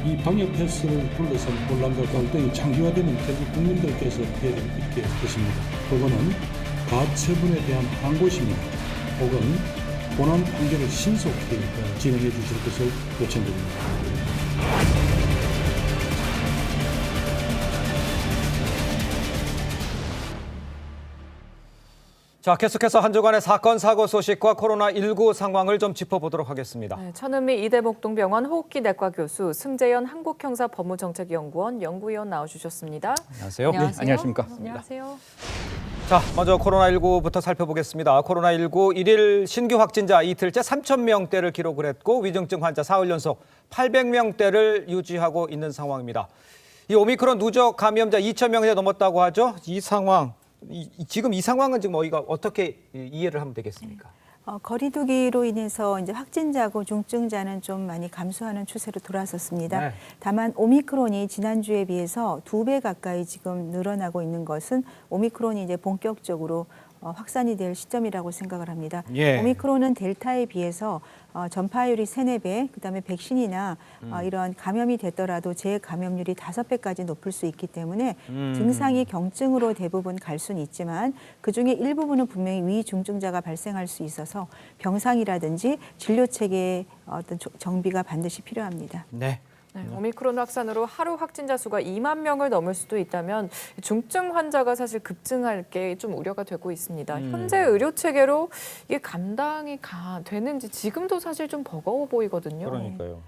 이 방역 패스를 둘러싼 혼란과 갈등이 장기화되면 결국 국민들께서 피해를 입게 것입니다. 그거는 가처분에 대한 항고심이나 혹은 본안 판결을 신속히 진행해 주실 것을 요청드립니다. 자, 계속해서 한 주간의 사건, 사고 소식과 코로나19 상황을 좀 짚어보도록 하겠습니다. 네, 천은미 이대목동병원 호흡기내과 교수, 승재현 한국형사법무정책연구원 연구위원 나와주셨습니다. 안녕하세요. 네, 안녕하십니까. 안녕하세요. 자, 먼저 코로나19부터 살펴보겠습니다. 코로나19 일일 신규 확진자 이틀째 3,000명대를 기록을 했고 위중증 환자 사흘 연속 800명대를 유지하고 있는 상황입니다. 이 오미크론 누적 감염자 2,000명대 넘었다고 하죠. 이 상황, 지금 이 상황은 지금 저희가 어떻게 이해를 하면 되겠습니까? 거리두기로 인해서 이제 확진자고 중증자는 좀 많이 감소하는 추세로 돌아섰습니다. 네. 다만 오미크론이 지난주에 비해서 2배 가까이 지금 늘어나고 있는 것은 오미크론이 이제 본격적으로 확산이 될 시점이라고 생각을 합니다. 예. 오미크론은 델타에 비해서 전파율이 3-4배, 그다음에 백신이나 이런 감염이 됐더라도 재감염률이 5배까지 높을 수 있기 때문에 증상이 경증으로 대부분 갈 수는 있지만 그중에 일부분은 분명히 위중증자가 발생할 수 있어서 병상이라든지 진료체계의 어떤 정비가 반드시 필요합니다. 네. 네, 오미크론 확산으로 하루 확진자 수가 2만 명을 넘을 수도 있다면 중증 환자가 사실 급증할 게 좀 우려가 되고 있습니다. 현재 의료 체계로 이게 감당이 되는지 지금도 사실 좀 버거워 보이거든요. 그러니까요.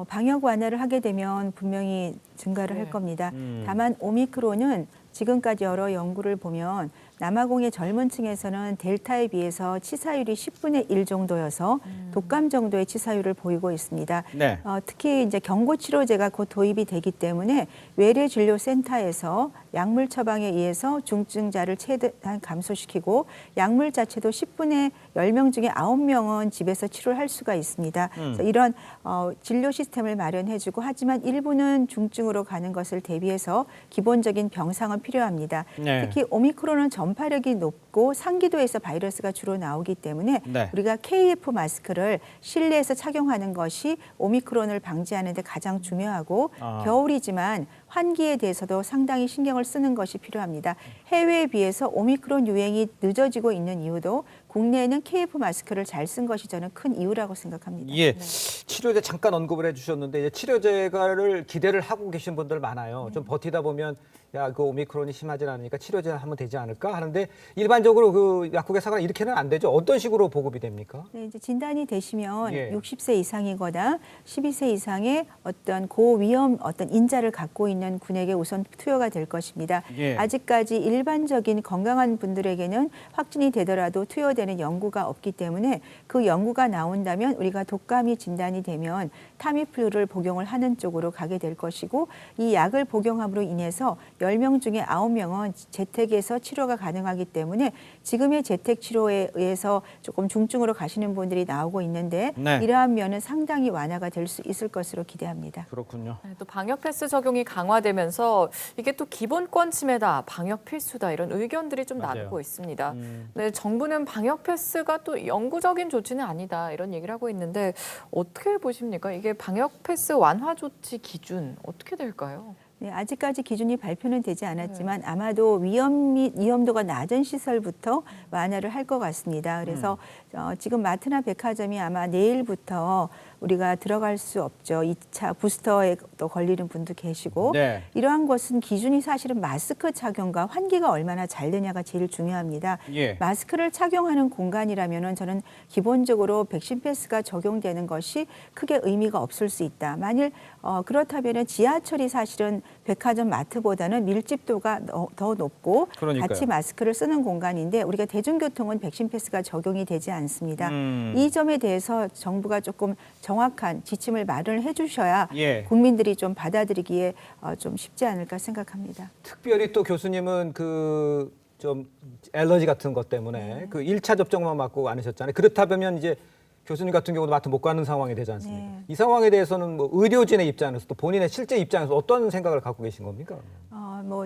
방역 완화를 하게 되면 분명히 증가를 할 겁니다. 다만 오미크론은 지금까지 여러 연구를 보면 남아공의 젊은 층에서는 델타에 비해서 치사율이 10분의 1 정도여서 독감 정도의 치사율을 보이고 있습니다. 네. 특히 이제 경고 치료제가 곧 도입이 되기 때문에 외래 진료 센터에서 약물 처방에 의해서 중증자를 최대한 감소시키고 약물 자체도 10분의 10명 중에 9명은 집에서 치료를 할 수가 있습니다. 그래서 이런 진료 시스템을 마련해주고 하지만 일부는 중증으로 가는 것을 대비해서 기본적인 병상은 필요합니다. 네. 특히 오미크론은 전파력이 높고 상기도에서 바이러스가 주로 나오기 때문에 네. 우리가 KF 마스크를 실내에서 착용하는 것이 오미크론을 방지하는 데 가장 중요하고 겨울이지만 환기에 대해서도 상당히 신경을 쓰는 것이 필요합니다. 해외에 비해서 오미크론 유행이 늦어지고 있는 이유도 국내에는 KF 마스크를 잘 쓴 것이 저는 큰 이유라고 생각합니다. 예, 치료제 잠깐 언급을 해주셨는데 이제 치료제를 기대를 하고 계신 분들 많아요. 좀 버티다 보면 야, 그 오미크론이 심하진 않으니까 치료제 하면 되지 않을까 하는데 일반적으로 그 약국에서는 이렇게는 안 되죠. 어떤 식으로 보급이 됩니까? 네, 이제 진단이 되시면 예. 60세 이상이거나 12세 이상의 어떤 고위험 어떤 인자를 갖고 있는 군에게 우선 투여가 될 것입니다. 예. 아직까지 일반적인 건강한 분들에게는 확진이 되더라도 투여되는 연구가 없기 때문에 그 연구가 나온다면 우리가 독감이 진단이 되면 타미플루를 복용을 하는 쪽으로 가게 될 것이고 이 약을 복용함으로 인해서 10명 중에 9명은 재택에서 치료가 가능하기 때문에 지금의 재택 치료에 의해서 조금 중증으로 가시는 분들이 나오고 있는데 네. 이러한 면은 상당히 완화가 될 수 있을 것으로 기대합니다. 그렇군요. 네, 또 방역 패스 적용이 강화되면서 이게 또 기본권 침해다, 방역 필수다 이런 의견들이 좀 맞아요. 나오고 있습니다. 네, 정부는 방역 패스가 또 영구적인 조치는 아니다 이런 얘기를 하고 있는데 어떻게 보십니까? 이게 방역 패스 완화 조치 기준 어떻게 될까요? 네, 아직까지 기준이 발표는 되지 않았지만 아마도 위험도가 낮은 시설부터 완화를 할 것 같습니다. 그래서 지금 마트나 백화점이 아마 내일부터 우리가 들어갈 수 없죠. 2차 부스터에 또 걸리는 분도 계시고 네. 이러한 것은 기준이 사실은 마스크 착용과 환기가 얼마나 잘 되냐가 제일 중요합니다. 예. 마스크를 착용하는 공간이라면은 저는 기본적으로 백신 패스가 적용되는 것이 크게 의미가 없을 수 있다. 만일 그렇다면은 지하철이 사실은 백화점 마트보다는 밀집도가 더 높고 그러니까요. 같이 마스크를 쓰는 공간인데 우리가 대중교통은 백신 패스가 적용이 되지 않습니다. 이 점에 대해서 정부가 조금 정확한 지침을 마련해 주셔야 예. 국민들이 좀 받아들이기에 좀 쉽지 않을까 생각합니다. 특별히 또 교수님은 그 좀 알러지 같은 것 때문에 그 1차 접종만 맞고 않으셨잖아요. 그렇다면 이제 교수님 같은 경우도 마트 못 가는 상황이 되지 않습니까? 네. 이 상황에 대해서는 뭐 의료진의 입장에서 또 본인의 실제 입장에서 어떤 생각을 갖고 계신 겁니까?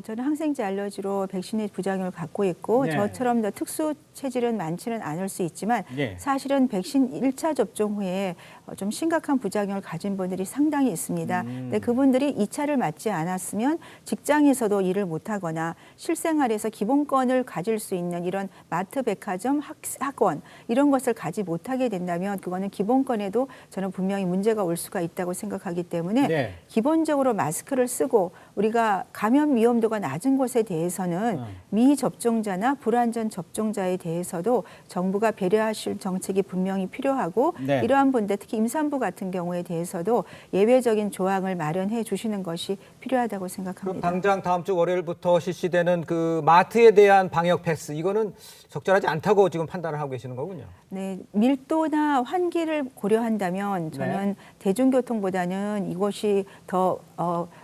저는 항생제 알러지로 백신의 부작용을 갖고 있고 네. 저처럼 더 특수 체질은 많지는 않을 수 있지만 예. 사실은 백신 1차 접종 후에 좀 심각한 부작용을 가진 분들이 상당히 있습니다. 근데 그분들이 2차를 맞지 않았으면 직장에서도 일을 못하거나 실생활에서 기본권을 가질 수 있는 이런 마트, 백화점, 학원 이런 것을 가지 못하게 된다면 그거는 기본권에도 저는 분명히 문제가 올 수가 있다고 생각하기 때문에 네. 기본적으로 마스크를 쓰고 우리가 감염 위험도가 낮은 곳에 대해서는 미접종자나 불완전 접종자에 대해서도 정부가 배려하실 정책이 분명히 필요하고 네. 이러한 분들 특히 임산부 같은 경우에 대해서도 예외적인 조항을 마련해 주시는 것이 필요하다고 그럼 생각합니다. 당장 다음 주 월요일부터 실시되는 그 마트에 대한 방역 패스 이거는 적절하지 않다고 지금 판단을 하고 계시는 거군요. 네, 밀도나 환기를 고려한다면 저는 대중교통보다는 이것이 더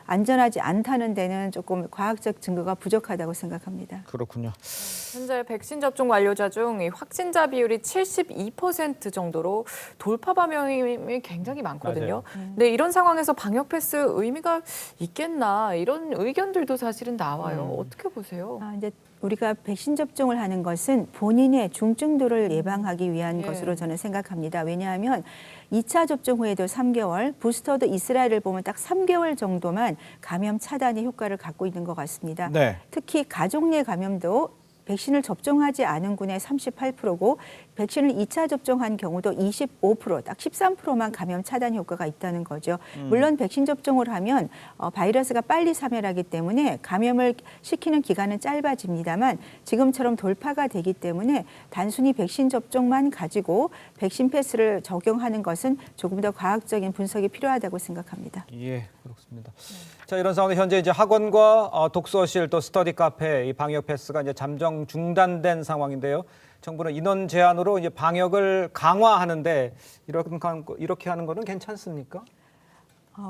안전하지 않다는 데는 조금 과학적 증거가 부족하다고 생각합니다. 그렇군요. 현재 백신 접종 완료자 중 이 확진자 비율이 72% 정도로 돌파 감염이 굉장히 많거든요. 근데 이런 상황에서 방역 패스 의미가 있겠나 이런 의견들도 사실은 나와요. 어떻게 보세요? 이제 우리가 백신 접종을 하는 것은 본인의 중증도를 예방하기 위한 예. 것으로 저는 생각합니다. 왜냐하면 2차 접종 후에도 3개월, 부스터도 이스라엘을 보면 딱 3개월 정도만 감염 차단의 효과를 갖고 있는 것 같습니다. 네. 특히 가족 내 감염도 백신을 접종하지 않은 군의 38%고 백신을 2차 접종한 경우도 25%, 딱 13%만 감염 차단 효과가 있다는 거죠. 물론 백신 접종을 하면 바이러스가 빨리 사멸하기 때문에 감염을 시키는 기간은 짧아집니다만 지금처럼 돌파가 되기 때문에 단순히 백신 접종만 가지고 백신 패스를 적용하는 것은 조금 더 과학적인 분석이 필요하다고 생각합니다. 예, 그렇습니다. 자, 이런 상황에서 현재 이제 학원과 독서실 또 스터디 카페 이 방역 패스가 이제 잠정 중단된 상황인데요. 정부는 인원 제한으로 이제 방역을 강화하는데 이렇게 하는 거는 괜찮습니까?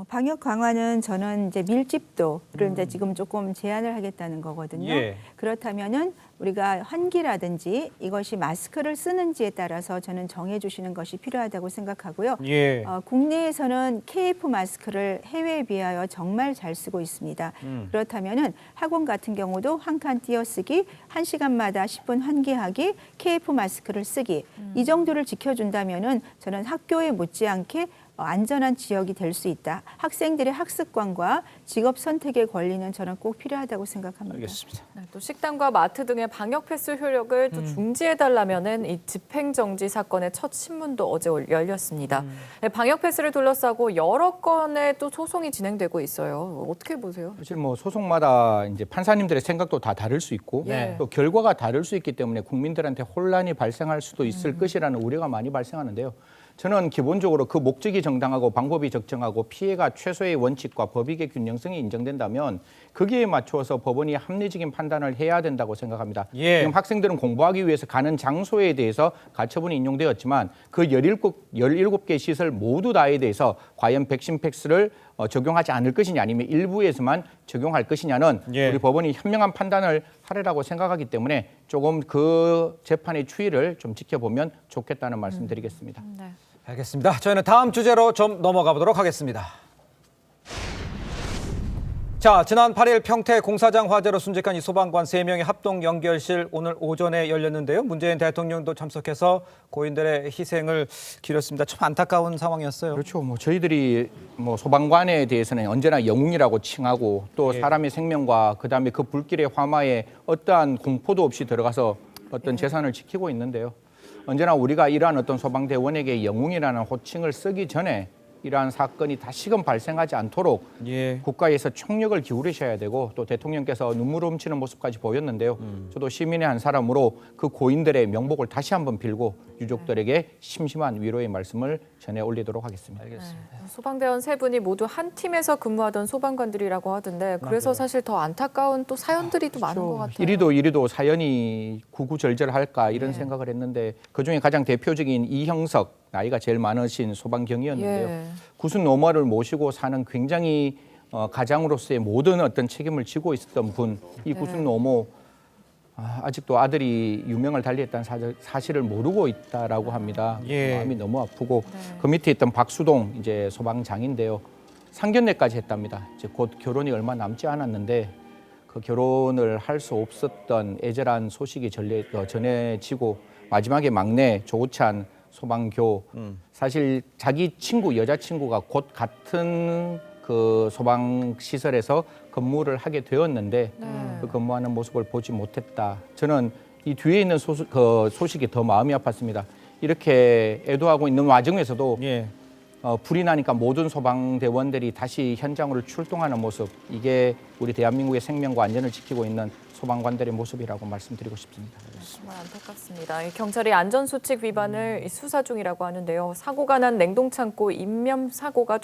방역 강화는 저는 이제 밀집도를 이제 지금 조금 제한을 하겠다는 거거든요. 예. 그렇다면은 우리가 환기라든지 이것이 마스크를 쓰는지에 따라서 저는 정해주시는 것이 필요하다고 생각하고요. 예. 국내에서는 KF 마스크를 해외에 비하여 정말 잘 쓰고 있습니다. 그렇다면은 학원 같은 경우도 한 칸 띄어쓰기, 1시간마다 10분 환기하기, KF 마스크를 쓰기 이 정도를 지켜준다면은 저는 학교에 못지않게 안전한 지역이 될 수 있다. 학생들의 학습관과 직업 선택의 권리는 저는 꼭 필요하다고 생각합니다. 알겠습니다. 네, 또 식당과 마트 등의 방역 패스 효력을 또 중지해달라면은 이 집행정지 사건의 첫 신문도 어제 열렸습니다. 네, 방역 패스를 둘러싸고 여러 건의 또 소송이 진행되고 있어요. 어떻게 보세요? 사실 뭐 소송마다 이제 판사님들의 생각도 다 다를 수 있고 네. 또 결과가 다를 수 있기 때문에 국민들한테 혼란이 발생할 수도 있을 것이라는 우려가 많이 발생하는데요. 저는 기본적으로 그 목적이 정당하고 방법이 적정하고 피해가 최소의 원칙과 법익의 균형성이 인정된다면 거기에 맞추어서 법원이 합리적인 판단을 해야 된다고 생각합니다. 예. 지금 학생들은 공부하기 위해서 가는 장소에 대해서 가처분이 인용되었지만 그 17개 시설 모두 다에 대해서 과연 백신 패스를 적용하지 않을 것이냐 아니면 일부에서만 적용할 것이냐는 예. 우리 법원이 현명한 판단을 하리라고 생각하기 때문에 조금 그 재판의 추이를 좀 지켜보면 좋겠다는 말씀 드리겠습니다. 네. 알겠습니다. 저희는 다음 주제로 좀 넘어가 보도록 하겠습니다. 자, 지난 8일 평택 공사장 화재로 순직한 이 소방관 3명의 합동 연결실 오늘 오전에 열렸는데요. 문재인 대통령도 참석해서 고인들의 희생을 기렸습니다. 참 안타까운 상황이었어요. 그렇죠. 뭐 저희들이 뭐 소방관에 대해서는 언제나 영웅이라고 칭하고 또 예. 사람의 생명과 그다음에 그 불길의 화마에 어떠한 공포도 없이 들어가서 어떤 재산을 지키고 있는데요. 언제나 우리가 이러한 어떤 소방대원에게 영웅이라는 호칭을 쓰기 전에 이러한 사건이 다시금 발생하지 않도록 예. 국가에서 총력을 기울이셔야 되고 또 대통령께서 눈물 훔치는 모습까지 보였는데요. 저도 시민의 한 사람으로 그 고인들의 명복을 다시 한번 빌고 유족들에게 심심한 위로의 말씀을 전해 올리도록 하겠습니다. 알겠습니다. 소방대원 3분이 모두 한 팀에서 근무하던 소방관들이라고 하던데 그래서 사실 더 안타까운 또 사연들이 또 많은 것 같아요. 이리도 사연이 구구절절할까 이런 생각을 했는데 그중에 가장 대표적인 이형석 나이가 제일 많으신 소방경이었는데요. 예. 구순 노모를 모시고 사는 굉장히 가장으로서의 모든 어떤 책임을 지고 있었던 분. 이 구순 노모 아직도 아들이 유명을 달리했다는 사실을 모르고 있다라고 합니다. 예. 마음이 너무 아프고 그 밑에 있던 박수동 이제 소방장인데요. 상견례까지 했답니다. 이제 곧 결혼이 얼마 남지 않았는데 그 결혼을 할 수 없었던 애절한 소식이 전해지고 마지막에 막내 조우찬 소방교 사실 자기 친구 여자친구가 곧 같은 그 소방 시설에서 근무를 하게 되었는데 그 근무하는 모습을 보지 못했다. 저는 이 뒤에 있는 소식이 더 마음이 아팠습니다. 이렇게 애도하고 있는 와중에서도 예. 불이 나니까 모든 소방대원들이 다시 현장으로 출동하는 모습, 이게 우리 대한민국의 생명과 안전을 지키고 있는 소방관들의 모습이라고 말씀드리고 싶습니다. 정말 안타깝습니다. 경찰이 안전수칙 위반을 수사 중이라고 하는데요. 사고가 난 냉동창고 인면 사고가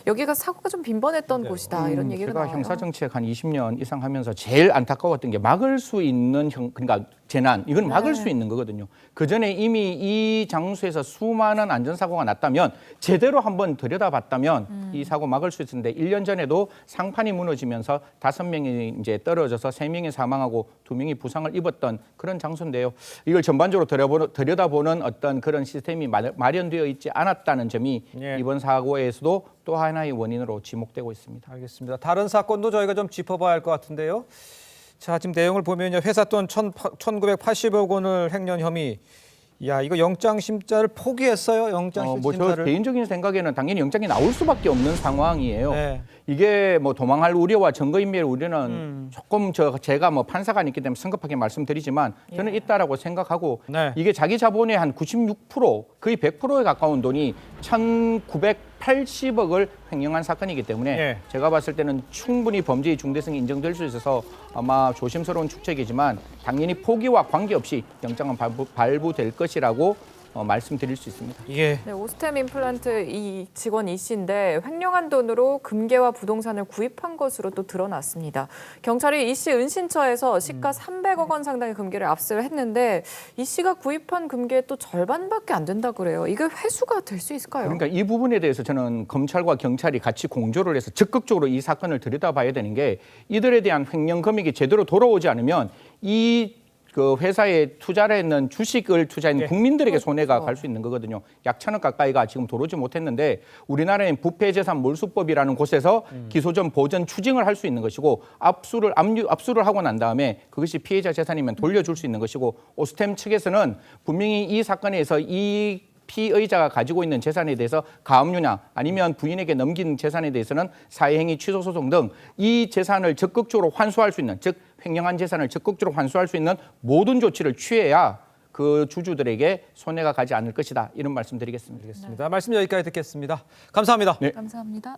여기가 사고가 좀 빈번했던 곳이다 이런 얘기가 제가 나와요. 형사정치학 한 20년 이상 하면서 제일 안타까웠던 게 막을 수 있는 그러니까 재난, 이건 막을 수 있는 거거든요. 그 전에 이미 이 장소에서 수많은 안전사고가 났다면 제대로 한번 들여다봤다면 이 사고 막을 수 있었는데 1년 전에도 상판이 무너지면서 5명이 이제 떨어져서 3명이 사망하고 2명이 부상을 입었던 그런 장소인데요. 이걸 전반적으로 들여다보는 어떤 그런 시스템이 마련되어 있지 않았다는 점이 예. 이번 사고에서도 또 하나의 원인으로 지목되고 있습니다. 알겠습니다. 다른 사건도 저희가 좀 짚어봐야 할 것 같은데요. 자, 지금 내용을 보면요. 회사 돈 1,980억 원을 횡령 혐의. 야, 이거 영장 심사를 포기했어요. 영장 저 심사를. 개인적인 생각에는 당연히 영장이 나올 수밖에 없는 상황이에요. 네. 이게 뭐 도망할 우려와 증거인멸 우려는 조금 제가 뭐 판사가 아니기 때문에 성급하게 말씀드리지만 저는 있다라고 생각하고 네. 이게 자기 자본의 한 96% 거의 100%에 가까운 돈이 1,980억을 횡령한 사건이기 때문에 예. 제가 봤을 때는 충분히 범죄의 중대성이 인정될 수 있어서 아마 조심스러운 추측이지만 당연히 포기와 관계없이 영장은 발부될 것이라고 말씀드릴 수 있습니다. 예. 네, 오스템 임플란트 이 직원 이 씨인데 횡령한 돈으로 금괴와 부동산을 구입한 것으로 또 드러났습니다. 경찰이 이 씨 은신처에서 시가 300억 원 상당의 금괴를 압수를 했는데 이 씨가 구입한 금괴의 또 절반밖에 안 된다 그래요. 이게 회수가 될 수 있을까요? 그러니까 이 부분에 대해서 저는 검찰과 경찰이 같이 공조를 해서 적극적으로 이 사건을 들여다봐야 되는 게 이들에 대한 횡령 금액이 제대로 돌아오지 않으면 그 회사에 투자를 했는 주식을 투자했는 국민들에게 손해가 갈 수 있는 거거든요. 약 1,000억 가까이가 지금 들어오지 못했는데 우리나라엔 부패재산 몰수법이라는 곳에서 기소전 보전 추징을 할 수 있는 것이고 압수를 하고 난 다음에 그것이 피해자 재산이면 돌려줄 수 있는 것이고 오스템 측에서는 분명히 이 사건에서 이 피의자가 가지고 있는 재산에 대해서 가압류나 아니면 부인에게 넘긴 재산에 대해서는 사회행위 취소 소송 등 이 재산을 적극적으로 환수할 수 있는, 즉 횡령한 재산을 적극적으로 환수할 수 있는 모든 조치를 취해야 그 주주들에게 손해가 가지 않을 것이다. 이런 말씀드리겠습니다. 알겠습니다. 말씀 여기까지 듣겠습니다. 감사합니다. 네. 감사합니다.